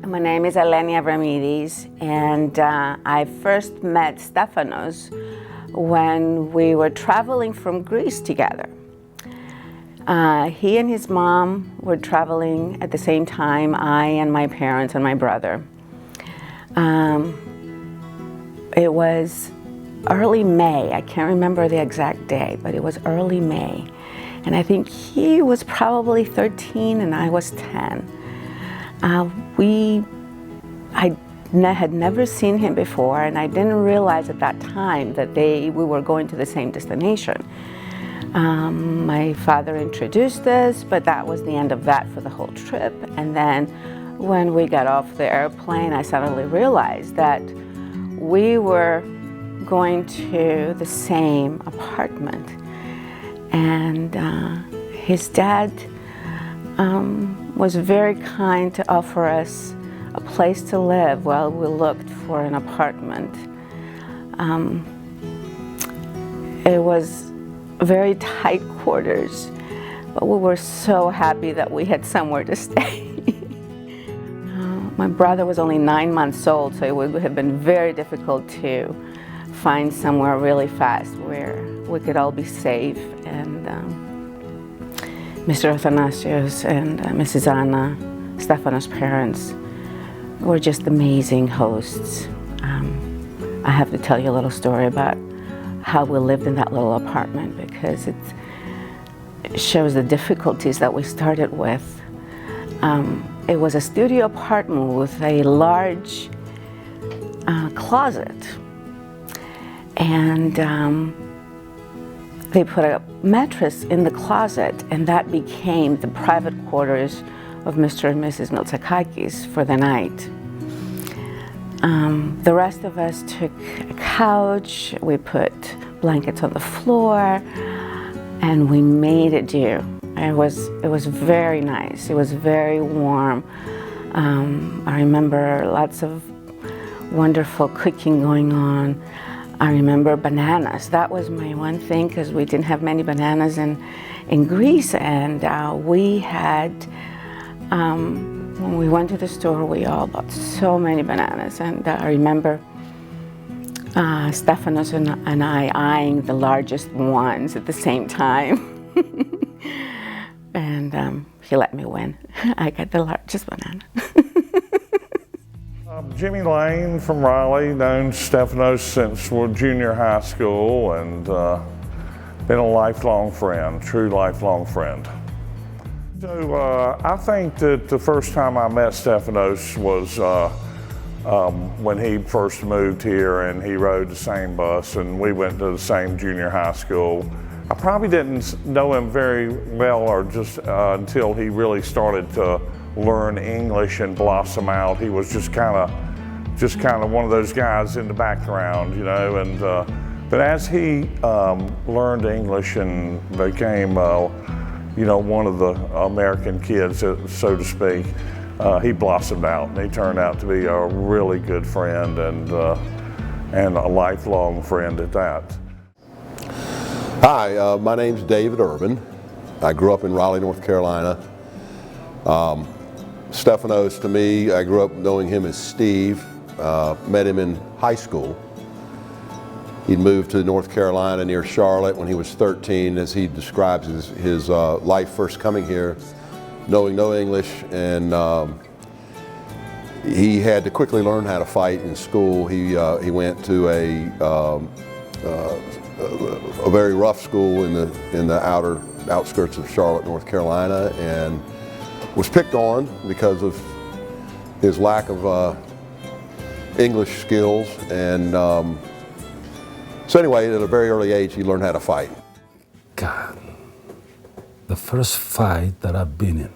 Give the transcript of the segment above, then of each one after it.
My name is Elenia Ramirez, and I first met Stefanos when we were traveling from Greece together. He and his mom were traveling at the same time, I and my parents and my brother. It was early May. I can't remember the exact day, but it was early May. And I think he was probably 13 and I was 10. I had never seen him before, and I didn't realize at that time that we were going to the same destination. My father introduced us, but that was the end of that for the whole trip. And then when we got off the airplane, I suddenly realized that we were going to the same apartment. And his dad was very kind to offer us a place to live while we looked for an apartment. It was very tight quarters, but we were so happy that we had somewhere to stay. My brother was only 9 months old, so it would have been very difficult to find somewhere really fast where we could all be safe. And Mr. Athanasios and Mrs. Anna, Stefanos' parents, were just amazing hosts. I have to tell you a little story about how we lived in that little apartment, because it shows the difficulties that we started with. It was a studio apartment with a large closet, and they put a mattress in the closet, and that became the private quarters of Mr. and Mrs. Miltsakakis for the night. The rest of us took a couch, we put blankets on the floor, and we made it do. It was very nice. It was very warm. I remember lots of wonderful cooking going on. I remember bananas. That was my one thing, because we didn't have many bananas in Greece, and we had, when we went to the store, we all bought so many bananas. And I remember Stefanos and I eyeing the largest ones at the same time. And he let me win. I got the largest banana. Jimmy Lane from Raleigh, known Stefanos since junior high school, and been a lifelong friend, true lifelong friend. So I think that the first time I met Stefanos was when he first moved here, and he rode the same bus, and we went to the same junior high school. I probably didn't know him very well, or just until he really started to learn English and blossom out. He was just kind of one of those guys in the background, you know. And but as he learned English and became, you know, one of the American kids, so to speak, he blossomed out, and he turned out to be a really good friend, and a lifelong friend at that. Hi, my name's David Urban. I grew up in Raleigh, North Carolina. Stefanos, to me, I grew up knowing him as Steve. Met him in high school. He'd moved to North Carolina near Charlotte when he was 13, as he describes his life first coming here, knowing no English, and he had to quickly learn how to fight in school. He went to a very rough school in the outskirts of Charlotte, North Carolina, and was picked on because of his lack of English skills. And so anyway, at a very early age, he learned how to fight. God, the first fight that I've been in,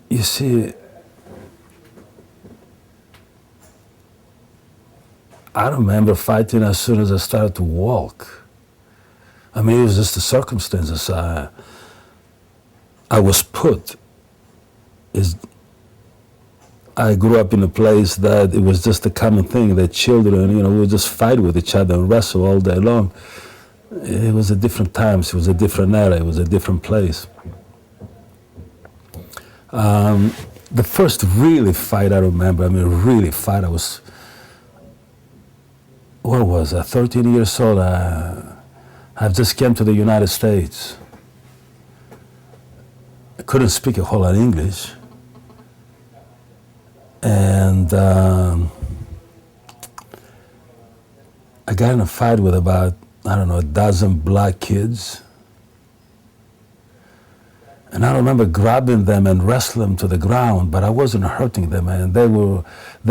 you see, I remember fighting as soon as I started to walk. I mean, it was just the circumstances I was put. I grew up in a place that it was just a common thing that children, you know, would just fight with each other and wrestle all day long. It was a different times, it was a different era, it was a different place. The first really fight I remember, really fight, I was, what was I, 13 years old. I just came to the United States. I couldn't speak a whole lot of English. And I got in a fight with about, I don't know, a dozen black kids. And I remember grabbing them and wrestling them to the ground, but I wasn't hurting them, and they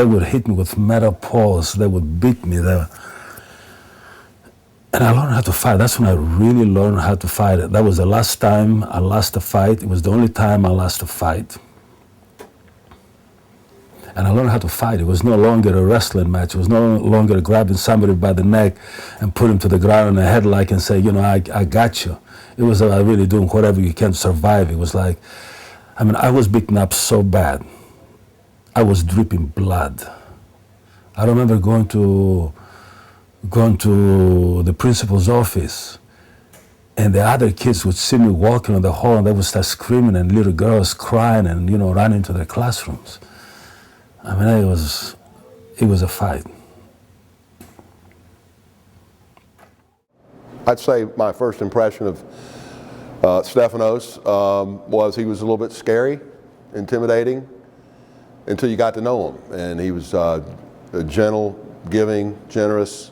would hit me with metal paws. They would beat me. And I learned how to fight. That's when I really learned how to fight. That was the last time I lost a fight. It was the only time I lost a fight. And I learned how to fight. It was no longer a wrestling match. It was no longer grabbing somebody by the neck and put him to the ground in a headlock and say, I got you. It was about really doing whatever you can to survive. It was like, I was beaten up so bad. I was dripping blood. I remember going to the principal's office, and the other kids would see me walking on the hall, and they would start screaming, and little girls crying and, running to their classrooms. It was a fight. I'd say my first impression of Stefanos was he was a little bit scary, intimidating, until you got to know him. And he was a gentle, giving, generous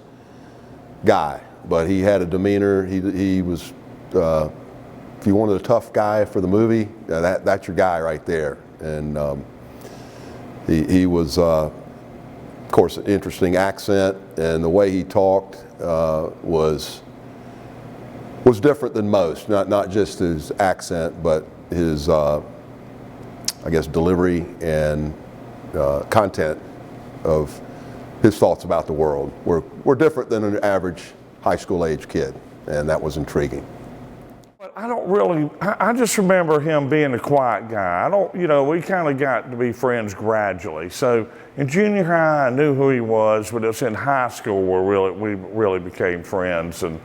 guy. But he had a demeanor. He was, if you wanted a tough guy for the movie, that's your guy right there. And he was, of course, an interesting accent, and the way he talked was different than most. Not just his accent, but his, I guess, delivery and content of his thoughts about the world were different than an average high school age kid, and that was intriguing. But I just remember him being a quiet guy. We kind of got to be friends gradually. So in junior high, I knew who he was, but it was in high school where we really became friends, and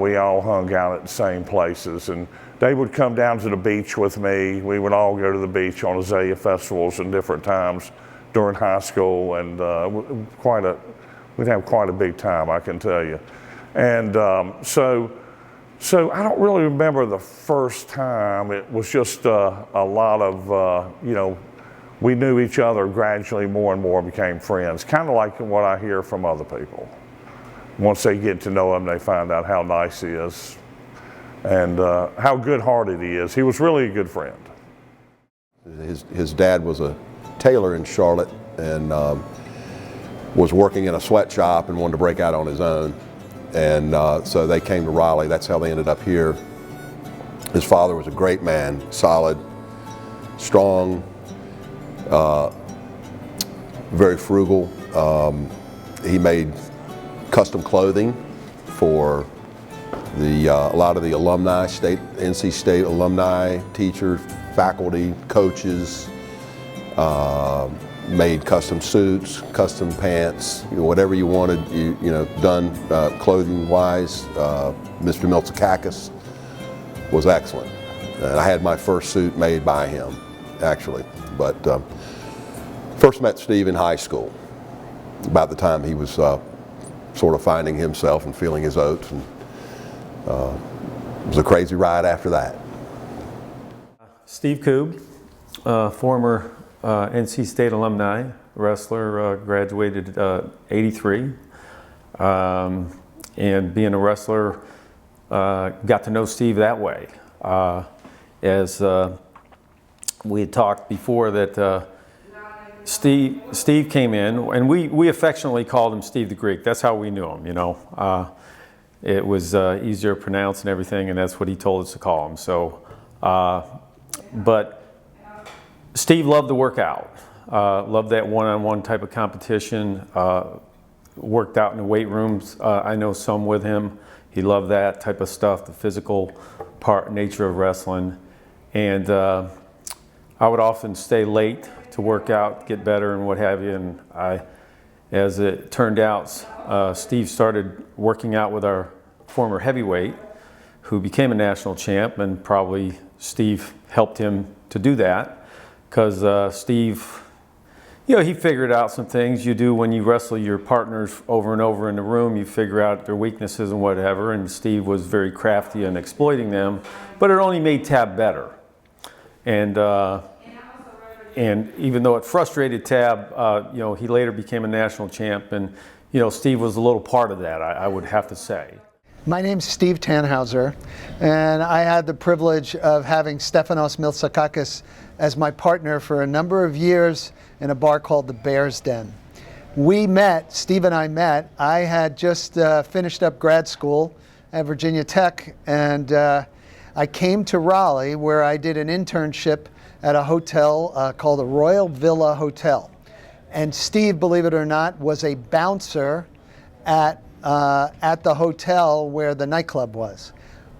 we all hung out at the same places. And they would come down to the beach with me. We would all go to the beach on azalea festivals and different times during high school, and we'd have quite a big time, I can tell you. And so I don't really remember the first time. It was just a lot of, we knew each other gradually more and more, became friends, kind of like what I hear from other people. Once they get to know him, they find out how nice he is and how good-hearted he is. He was really a good friend. His dad was a tailor in Charlotte and was working in a sweatshop and wanted to break out on his own. And so they came to Raleigh. That's how they ended up here. His father was a great man, solid, strong, very frugal. He made custom clothing for a lot of the alumni, NC State alumni, teachers, faculty, coaches. Made custom suits, custom pants, whatever you wanted, done clothing-wise. Mr. Miltsakakis was excellent. And I had my first suit made by him, actually. But first met Steve in high school, about the time he was sort of finding himself and feeling his oats. And it was a crazy ride after that. Steve Koob, former NC State alumni, wrestler, graduated '83, and being a wrestler, got to know Steve that way. As we had talked before that Steve came in, and we affectionately called him Steve the Greek. That's how we knew him, It was easier to pronounce and everything, and that's what he told us to call him. So, but Steve loved to work out, loved that one-on-one type of competition, worked out in the weight rooms. I know some with him. He loved that type of stuff, the physical nature of wrestling. And I would often stay late to work out, get better and what have you. And as it turned out, Steve started working out with our former heavyweight, who became a national champ, and probably Steve helped him do that, because Steve, you know, he figured out some things you do when you wrestle your partners over and over in the room. You figure out their weaknesses and whatever, and Steve was very crafty in exploiting them, but it only made Tab better. And even though it frustrated Tab, you know, he later became a national champ, and you know, Steve was a little part of that, I would have to say. My name's Steve Tannhauser, and I had the privilege of having Stefanos Miltsakakis as my partner for a number of years in a bar called the Bear's Den. We met, Steve and I met. I had just finished up grad school at Virginia Tech, and I came to Raleigh, where I did an internship at a hotel called the Royal Villa Hotel. And Steve, believe it or not, was a bouncer at the hotel where the nightclub was.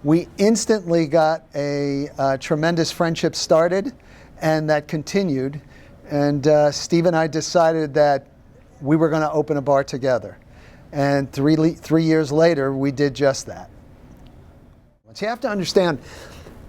We instantly got a tremendous friendship started, and that continued. And Steve and I decided that we were going to open a bar together. And three years later, we did just that. So you have to understand,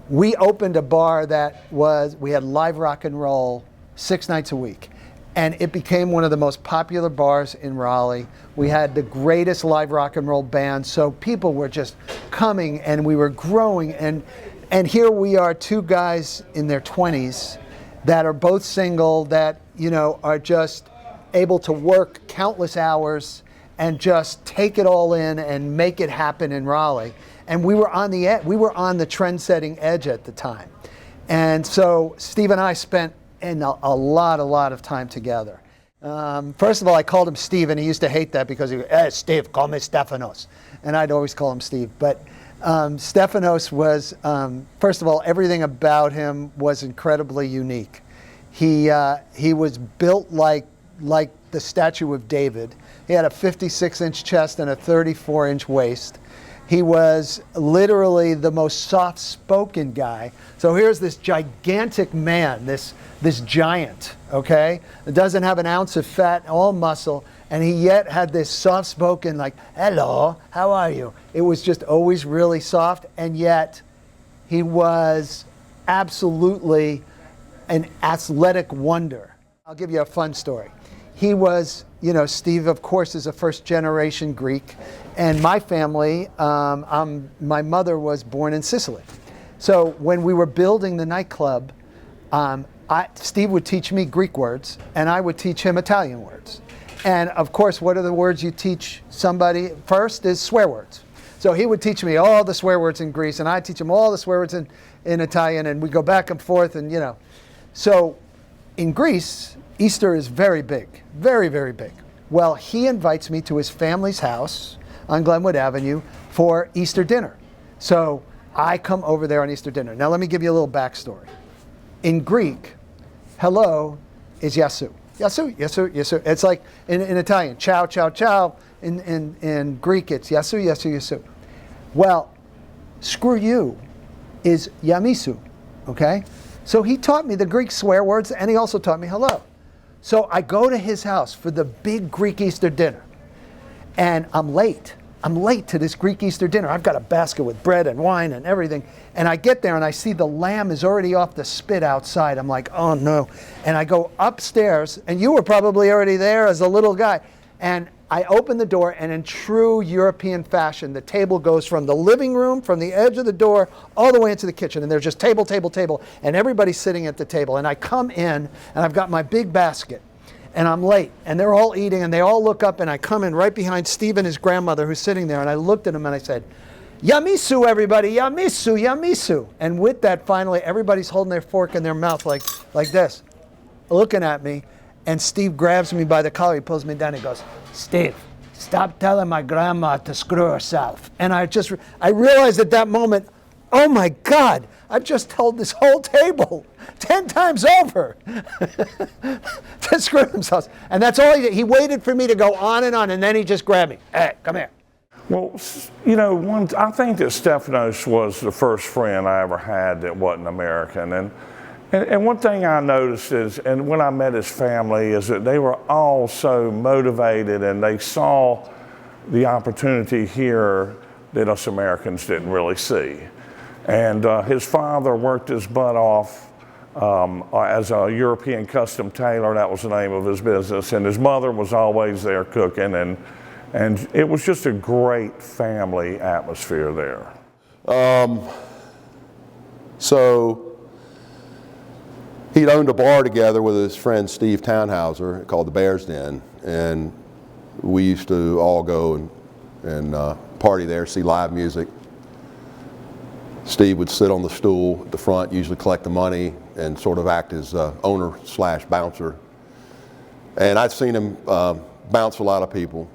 we opened a bar that we had live rock and roll 6 nights a week. And it became one of the most popular bars in Raleigh. We had the greatest live rock and roll band, so people were just coming, and we were growing. And here we are, 2 guys in their 20s that are both single, that, you know, are just able to work countless hours and just take it all in and make it happen in Raleigh. And we were on the trend-setting edge at the time. And so Steve and I spent a lot of time together. First of all, I called him Steve, and he used to hate that because he would, hey, Steve, call me Stefanos. And I'd always call him Steve. But Stefanos was, first of all, everything about him was incredibly unique. He was built like the statue of David. He had a 56-inch chest and a 34-inch waist. He was literally the most soft-spoken guy. So here's this gigantic man, this giant, okay? It doesn't have an ounce of fat, all muscle, and he yet had this soft-spoken, like, hello, how are you? It was just always really soft, and yet he was absolutely an athletic wonder. I'll give you a fun story. He was, you know, Steve, of course, is a first-generation Greek, and my family, my mother was born in Sicily. So when we were building the nightclub, Steve would teach me Greek words, and I would teach him Italian words. And of course, what are the words you teach somebody first is swear words. So he would teach me all the swear words in Greece, and I'd teach him all the swear words in Italian, and we go back and forth, and you know. So in Greece, Easter is very big, very, very big. Well, he invites me to his family's house on Glenwood Avenue for Easter dinner. So I come over there on Easter dinner. Now let me give you a little backstory. In Greek, hello is yasu. Yasu, yasu, yasu. It's like in Italian, ciao, ciao, ciao. In Greek, it's yasu, yasu, yasu. Well, screw you is yamisu, okay? So he taught me the Greek swear words, and he also taught me hello. So I go to his house for the big Greek Easter dinner, and I'm late. I'm late to this Greek Easter dinner. I've got a basket with bread and wine and everything. And I get there and I see the lamb is already off the spit outside. I'm like, oh no. And I go upstairs, and you were probably already there as a little guy. And I open the door, and in true European fashion, the table goes from the living room, from the edge of the door, all the way into the kitchen. And there's just table, table, table. And everybody's sitting at the table. And I come in, and I've got my big basket. And I'm late, and they're all eating, and they all look up, and I come in right behind Steve and his grandmother who's sitting there, and I looked at him and I said, Yamisu, everybody, Yamisu, Yamisu. And with that, finally, everybody's holding their fork in their mouth like this, looking at me, and Steve grabs me by the collar, he pulls me down, he goes, Steve, stop telling my grandma to screw herself. And I realized at that moment, oh my God, I've just told this whole table 10 times over to screw themselves. And that's all he did. He waited for me to go on, and then he just grabbed me. Hey, come here. Well, you know, I think that Stefanos was the first friend I ever had that wasn't American. And one thing I noticed is, and when I met his family, is that they were all so motivated, and they saw the opportunity here that us Americans didn't really see. And his father worked his butt off as a European custom tailor. That was the name of his business, and his mother was always there cooking, and it was just a great family atmosphere there. So he'd owned a bar together with his friend Steve Townhauser called the Bear's Den, and we used to all go and party there, see live music. Steve would sit on the stool at the front, usually collect the money, and sort of act as owner / bouncer. And I've seen him bounce a lot of people.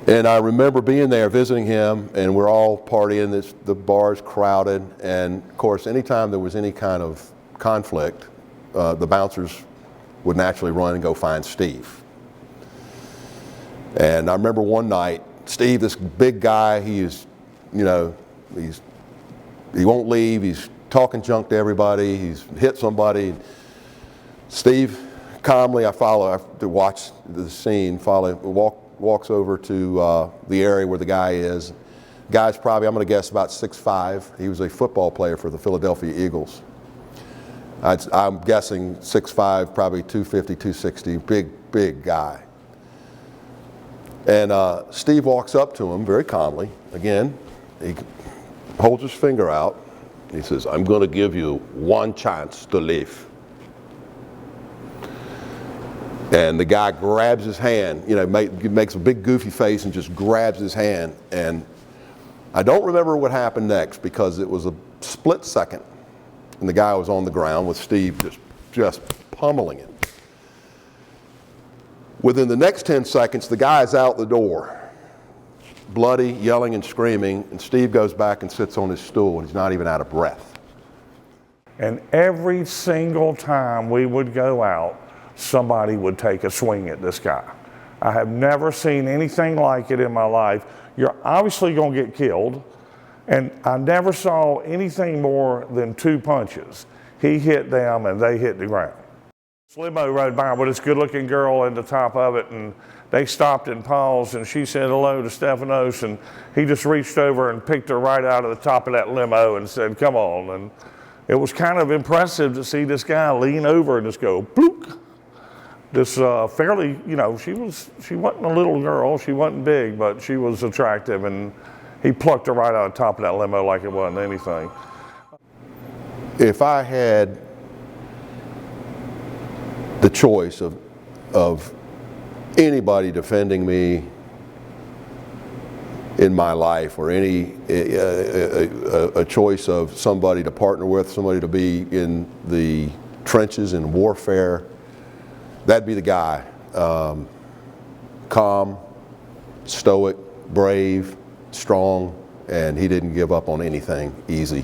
And I remember being there visiting him, and we're all partying, the bar's crowded, and of course anytime there was any kind of conflict, the bouncers would naturally run and go find Steve. And I remember one night, Steve, this big guy, he won't leave, he's talking junk to everybody, he's hit somebody. Steve, calmly, I have to watch the scene, walks over to the area where the guy is. The guy's probably, I'm going to guess, about 6'5". He was a football player for the Philadelphia Eagles. I'm guessing 6'5", probably 250, 260, big guy. And Steve walks up to him very calmly. Again, he holds his finger out. He says, "I'm going to give you one chance to live." And the guy grabs his hand, makes a big goofy face and just grabs his hand. And I don't remember what happened next because it was a split second. And the guy was on the ground with Steve just pummeling him. Within the next 10 seconds, the guy's out the door, bloody, yelling and screaming, and Steve goes back and sits on his stool, and he's not even out of breath. And every single time we would go out, somebody would take a swing at this guy. I have never seen anything like it in my life. You're obviously going to get killed, and I never saw anything more than 2 punches. He hit them, and they hit the ground. This limo rode by with this good-looking girl in the top of it, and they stopped and paused, and she said hello to Stefanos, and he just reached over and picked her right out of the top of that limo and said, "Come on." And it was kind of impressive to see this guy lean over and just go, bloop. This fairly, she wasn't a little girl, she wasn't big, but she was attractive, and he plucked her right out of the top of that limo like it wasn't anything. If I had the choice of anybody defending me in my life, or a choice of somebody to partner with, somebody to be in the trenches in warfare, that'd be the guy. Calm, stoic, brave, strong, and he didn't give up on anything easy.